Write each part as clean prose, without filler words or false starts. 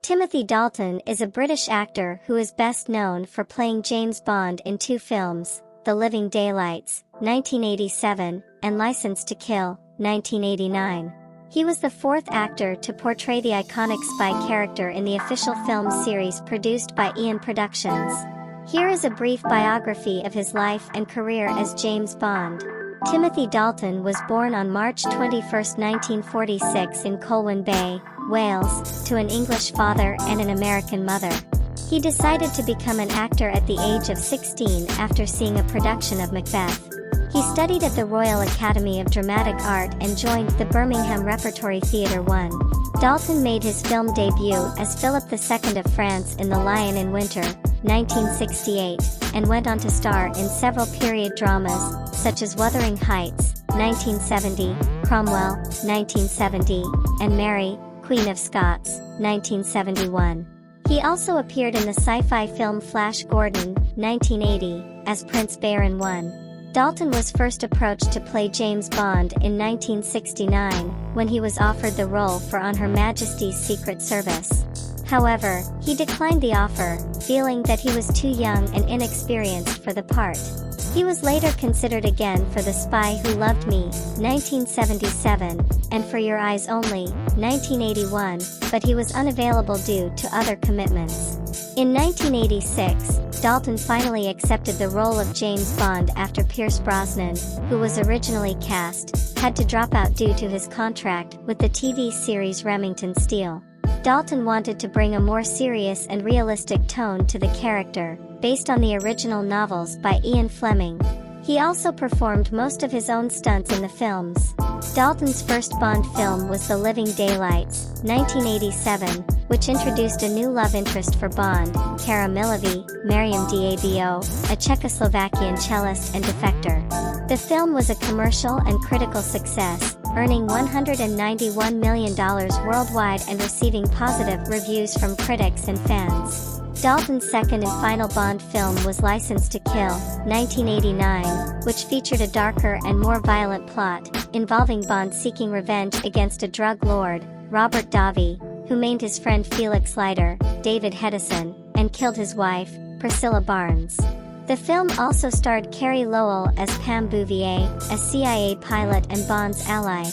Timothy Dalton is a British actor who is best known for playing James Bond in two films, The Living Daylights, 1987, and License to Kill, 1989. He was the fourth actor to portray the iconic spy character in the official film series produced by Eon Productions. Here is a brief biography of his life and career as James Bond. Timothy Dalton was born on March 21, 1946 in Colwyn Bay, Wales, to an English father and an American mother. He decided to become an actor at the age of 16 after seeing a production of Macbeth. He studied at the Royal Academy of Dramatic Art and joined the Birmingham Repertory Theatre 1. Dalton made his film debut as Philip II of France in The Lion in Winter, 1968, and went on to star in several period dramas, such as Wuthering Heights, 1970, Cromwell, 1970, and Mary, Queen of Scots, 1971. He also appeared in the sci-fi film Flash Gordon, 1980, as Prince Baron I. Dalton was first approached to play James Bond in 1969, when he was offered the role for On Her Majesty's Secret Service. However, he declined the offer, feeling that he was too young and inexperienced for the part. He was later considered again for The Spy Who Loved Me, 1977, and For Your Eyes Only, 1981, but he was unavailable due to other commitments. In 1986, Dalton finally accepted the role of James Bond after Pierce Brosnan, who was originally cast, had to drop out due to his contract with the TV series Remington Steele. Dalton wanted to bring a more serious and realistic tone to the character, based on the original novels by Ian Fleming. He also performed most of his own stunts in the films. Dalton's first Bond film was The Living Daylights, 1987, which introduced a new love interest for Bond, Cara Milovy, Mariam D'Abo, a Czechoslovakian cellist and defector. The film was a commercial and critical success, earning $191 million worldwide and receiving positive reviews from critics and fans. Dalton's second and final Bond film was License to Kill, 1989, which featured a darker and more violent plot, involving Bond seeking revenge against a drug lord, Robert Davi, who maimed his friend Felix Leiter, David Hedison, and killed his wife, Priscilla Barnes. The film also starred Carey Lowell as Pam Bouvier, a CIA pilot and Bond's ally.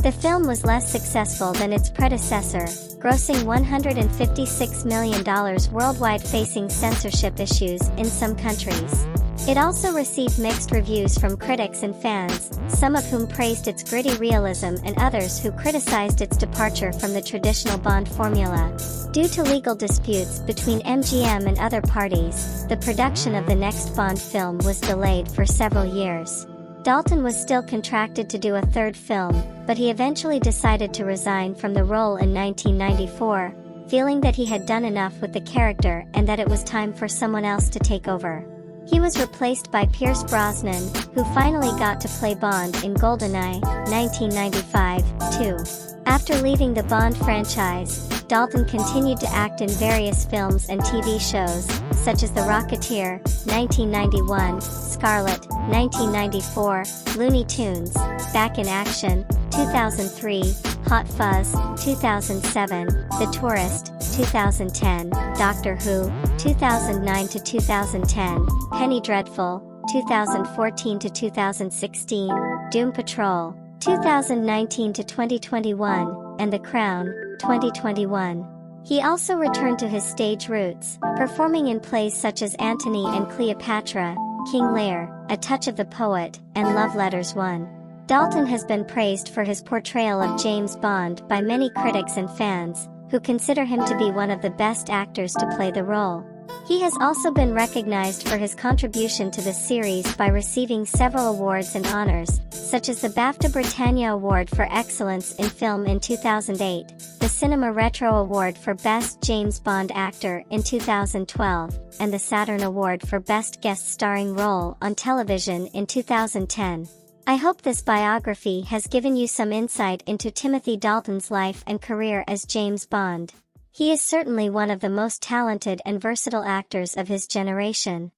The film was less successful than its predecessor, grossing $156 million worldwide, facing censorship issues in some countries. It also received mixed reviews from critics and fans, some of whom praised its gritty realism and others who criticized its departure from the traditional Bond formula. Due to legal disputes between MGM and other parties, the production of the next Bond film was delayed for several years. Dalton was still contracted to do a third film, but he eventually decided to resign from the role in 1994, feeling that he had done enough with the character and that it was time for someone else to take over. He was replaced by Pierce Brosnan, who finally got to play Bond in GoldenEye, 1995, too. After leaving the Bond franchise, Dalton continued to act in various films and TV shows, such as The Rocketeer, 1991, Scarlet, 1994, Looney Tunes, Back in Action, 2003, Hot Fuzz, 2007, The Tourist, 2010, Doctor Who, 2009 to 2010, Penny Dreadful, 2014 to 2016, Doom Patrol, 2019 to 2021, and The Crown, 2021. He also returned to his stage roots, performing in plays such as Antony and Cleopatra, King Lear, A Touch of the Poet, and Love Letters 1. Dalton has been praised for his portrayal of James Bond by many critics and fans, who consider him to be one of the best actors to play the role. He has also been recognized for his contribution to the series by receiving several awards and honors, such as the BAFTA Britannia Award for Excellence in Film in 2008, the Cinema Retro Award for Best James Bond Actor in 2012, and the Saturn Award for Best Guest Starring Role on Television in 2010. I hope this biography has given you some insight into Timothy Dalton's life and career as James Bond. He is certainly one of the most talented and versatile actors of his generation.